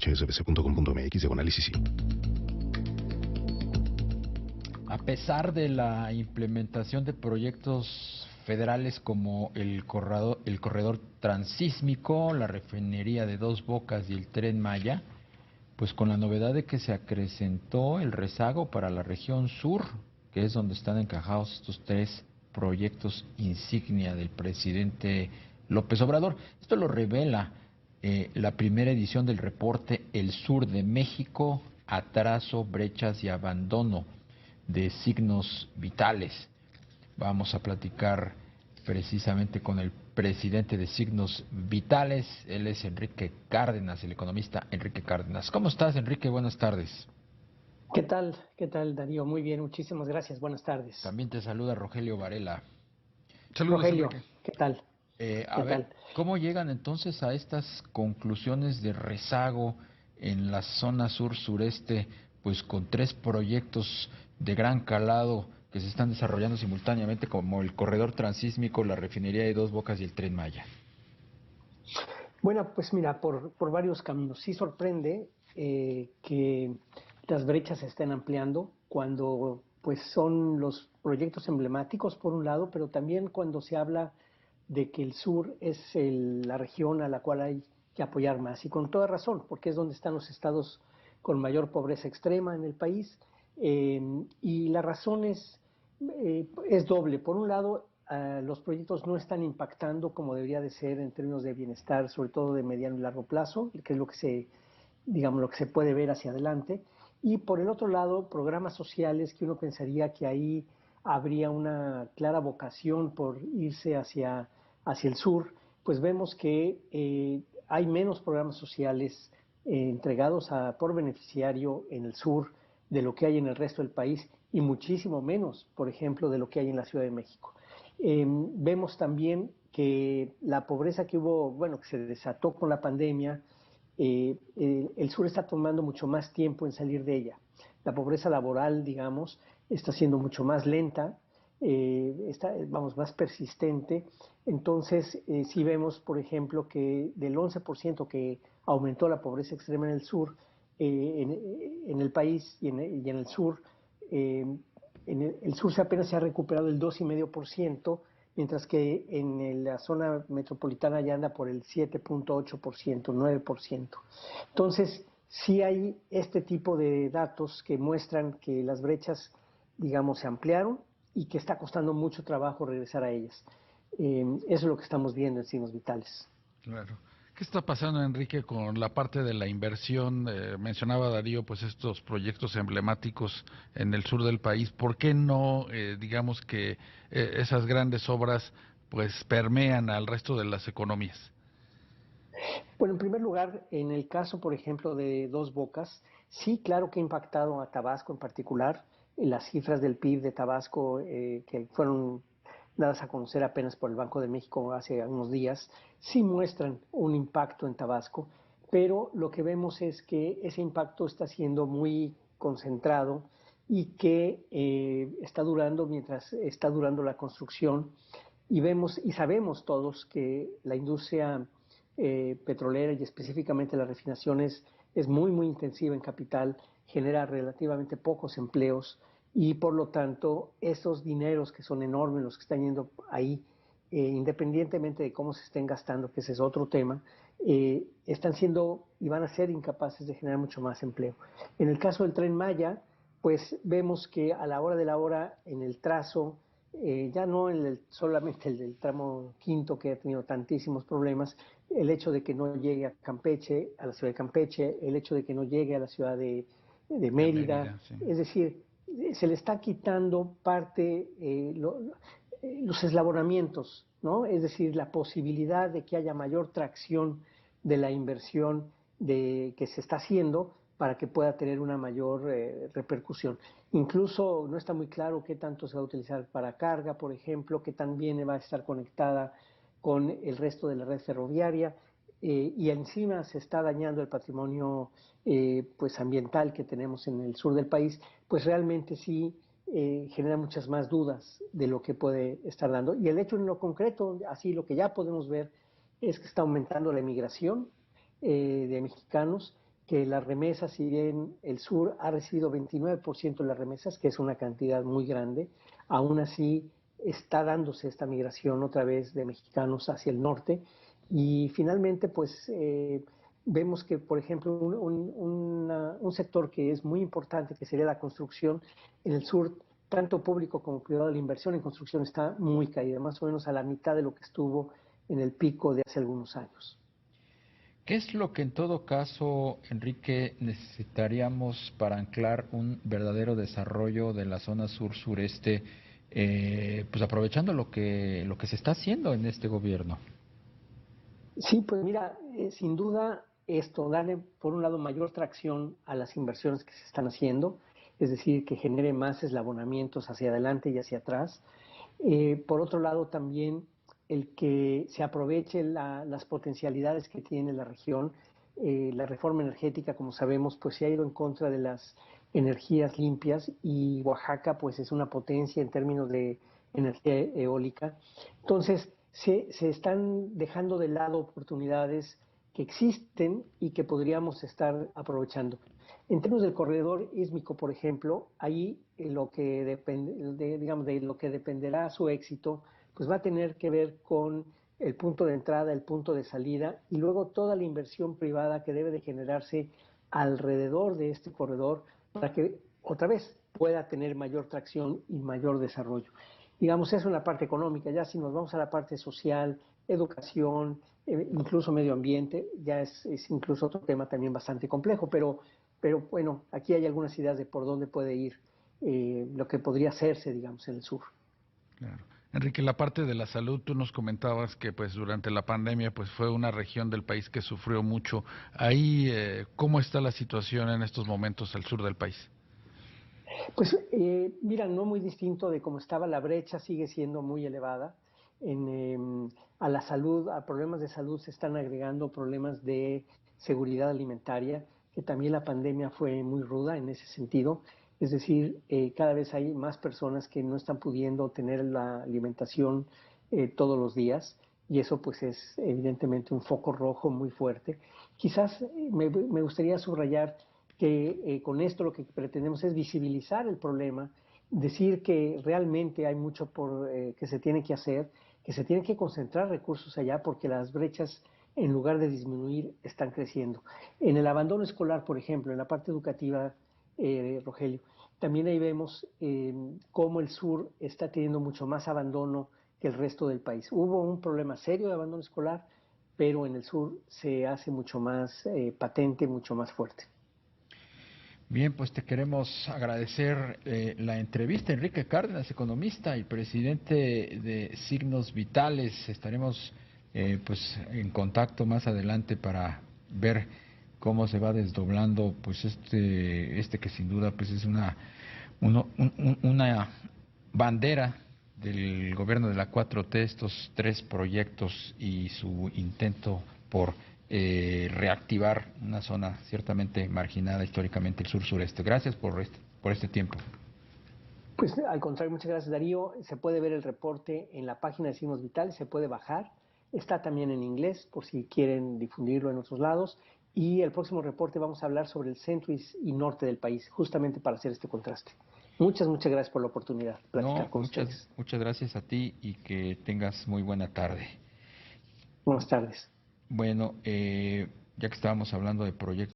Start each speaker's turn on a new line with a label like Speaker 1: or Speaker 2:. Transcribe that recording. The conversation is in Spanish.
Speaker 1: hsbc.com.mx/ICC.
Speaker 2: A pesar de la implementación de proyectos federales como el corredor transísmico, la refinería de Dos Bocas y el Tren Maya, pues con la novedad de que se acrecentó el rezago para la región sur, que es donde están encajados estos tres proyectos insignia del presidente López Obrador. Esto lo revela la primera edición del reporte El Sur de México, atraso, brechas y abandono de signos vitales. Vamos a platicar precisamente con el presidente de Signos Vitales. Él es Enrique Cárdenas, el economista Enrique Cárdenas. ¿Cómo estás, Enrique? Buenas tardes.
Speaker 3: ¿Qué tal? ¿Qué tal, Darío? Muy bien, muchísimas gracias. Buenas tardes.
Speaker 2: También te saluda Rogelio Varela.
Speaker 3: Saludos, Rogelio, Enrique. ¿Qué tal?
Speaker 2: A ver, ¿cómo llegan entonces a estas conclusiones de rezago en la zona sur-sureste, pues con tres proyectos de gran calado que se están desarrollando simultáneamente, como el corredor transísmico, la refinería de Dos Bocas y el Tren Maya?
Speaker 3: Bueno, pues mira, por varios caminos. Sí sorprende que las brechas se estén ampliando cuando pues son los proyectos emblemáticos por un lado, pero también cuando se habla de que el sur es la región a la cual hay que apoyar más, y con toda razón, porque es donde están los estados con mayor pobreza extrema en el país, y la razón es doble. Por un lado, los proyectos no están impactando como debería de ser en términos de bienestar, sobre todo de mediano y largo plazo, que es lo que se puede ver hacia adelante. Y por el otro lado, programas sociales que uno pensaría que ahí habría una clara vocación por irse hacia el sur, pues vemos que hay menos programas sociales entregados por beneficiario en el sur de lo que hay en el resto del país, y muchísimo menos, por ejemplo, de lo que hay en la Ciudad de México. Vemos también que la pobreza que que se desató con la pandemia, el sur está tomando mucho más tiempo en salir de ella. La pobreza laboral, digamos, está siendo mucho más lenta, más persistente. Entonces, sí vemos, por ejemplo, que del 11% que aumentó la pobreza extrema en el sur, en el país y en el sur, el sur apenas se ha recuperado el 2,5%, mientras que en la zona metropolitana ya anda por el 7,8%, 9%. Entonces, sí hay este tipo de datos que muestran que las brechas, digamos, se ampliaron y que está costando mucho trabajo regresar a ellas. Eso es lo que estamos viendo en Signos Vitales.
Speaker 1: Claro. ¿Qué está pasando, Enrique, con la parte de la inversión? Mencionaba Darío, pues estos proyectos emblemáticos en el sur del país. ¿Por qué no, digamos que esas grandes obras, pues permean al resto de las economías?
Speaker 3: Bueno, en primer lugar, en el caso, por ejemplo, de Dos Bocas, sí, claro que ha impactado a Tabasco en particular. Las cifras del PIB de Tabasco, que fueron dadas a conocer apenas por el Banco de México hace unos días, sí muestran un impacto en Tabasco, pero lo que vemos es que ese impacto está siendo muy concentrado y que está durando mientras está durando la construcción, y vemos y sabemos todos que la industria petrolera y específicamente la refinación es muy, muy intensiva en capital, genera relativamente pocos empleos, y por lo tanto esos dineros que son enormes los que están yendo ahí, independientemente de cómo se estén gastando, que ese es otro tema, están siendo y van a ser incapaces de generar mucho más empleo. En el caso del Tren Maya, pues vemos que a la hora de la hora en el trazo, ya no solamente el del tramo quinto, que ha tenido tantísimos problemas, el hecho de que no llegue a Campeche, a la ciudad de Campeche, el hecho de que no llegue a la ciudad de Mérida,
Speaker 1: Sí.
Speaker 3: Es decir, se le está quitando parte, los eslabonamientos, ¿no? Es decir, la posibilidad de que haya mayor tracción de la inversión que se está haciendo para que pueda tener una mayor repercusión. Incluso no está muy claro qué tanto se va a utilizar para carga, por ejemplo, que también va a estar conectada con el resto de la red ferroviaria, y encima se está dañando el patrimonio pues ambiental que tenemos en el sur del país. Pues realmente sí genera muchas más dudas de lo que puede estar dando. Y el hecho en lo concreto, así lo que ya podemos ver, es que está aumentando la emigración de mexicanos, que las remesas, si bien el sur ha recibido 29% de las remesas, que es una cantidad muy grande, aún así está dándose esta migración otra vez de mexicanos hacia el norte. Y finalmente, pues vemos que, por ejemplo, un sector que es muy importante, que sería la construcción, en el sur, tanto público como privado, la inversión en construcción está muy caída, más o menos a la mitad de lo que estuvo en el pico de hace algunos años.
Speaker 2: ¿Qué es lo que en todo caso, Enrique, necesitaríamos para anclar un verdadero desarrollo de la zona sur-sureste, pues aprovechando lo que se está haciendo en este gobierno?
Speaker 3: Sí, pues mira, sin duda esto, darle por un lado mayor tracción a las inversiones que se están haciendo, es decir, que genere más eslabonamientos hacia adelante y hacia atrás. Por otro lado, también el que se aproveche las potencialidades que tiene la región. La reforma energética, como sabemos, pues se ha ido en contra de las energías limpias y Oaxaca pues es una potencia en términos de energía eólica. Entonces, se están dejando de lado oportunidades que existen y que podríamos estar aprovechando. En términos del corredor ísmico, por ejemplo, ahí lo que depende, digamos, de lo que dependerá su éxito, pues va a tener que ver con el punto de entrada, el punto de salida y luego toda la inversión privada que debe de generarse alrededor de este corredor para que otra vez pueda tener mayor tracción y mayor desarrollo. Digamos, eso en la parte económica. Ya si nos vamos a la parte social, educación, incluso medio ambiente, ya es incluso otro tema también bastante complejo, pero bueno, aquí hay algunas ideas de por dónde puede ir lo que podría hacerse, digamos, en el sur.
Speaker 1: Claro. Enrique, la parte de la salud, tú nos comentabas que pues durante la pandemia pues fue una región del país que sufrió mucho. Ahí, ¿cómo está la situación en estos momentos al sur del país?
Speaker 3: Pues mira, no muy distinto de cómo estaba, la brecha sigue siendo muy elevada. En, a la salud, a problemas de salud se están agregando problemas de seguridad alimentaria, que también la pandemia fue muy ruda en ese sentido. Es decir, cada vez hay más personas que no están pudiendo tener la alimentación todos los días y eso pues es evidentemente un foco rojo muy fuerte. Quizás me gustaría subrayar que con esto lo que pretendemos es visibilizar el problema, decir que realmente hay mucho que se tiene que hacer, que se tienen que concentrar recursos allá porque las brechas, en lugar de disminuir, están creciendo. En el abandono escolar, por ejemplo, en la parte educativa, Rogelio, también ahí vemos cómo el sur está teniendo mucho más abandono que el resto del país. Hubo un problema serio de abandono escolar, pero en el sur se hace mucho más patente, mucho más fuerte.
Speaker 2: Bien, pues te queremos agradecer la entrevista, Enrique Cárdenas, economista y presidente de Signos Vitales. Estaremos pues en contacto más adelante para ver cómo se va desdoblando pues este que sin duda pues es una bandera del gobierno de la 4T, estos tres proyectos y su intento por reactivar una zona ciertamente marginada históricamente, el sur-sureste. Gracias por este tiempo.
Speaker 3: Pues al contrario, muchas gracias Darío. Se puede ver el reporte en la página de Signos Vitales, se puede bajar. Está también en inglés por si quieren difundirlo en otros lados. Y el próximo reporte vamos a hablar sobre el centro y norte del país, justamente para hacer este contraste. Muchas gracias por la oportunidad de
Speaker 2: No,
Speaker 3: platicar con ustedes.
Speaker 2: muchas gracias a ti y que tengas muy buena tarde.
Speaker 3: Buenas tardes.
Speaker 2: Bueno, ya que estábamos hablando de proyectos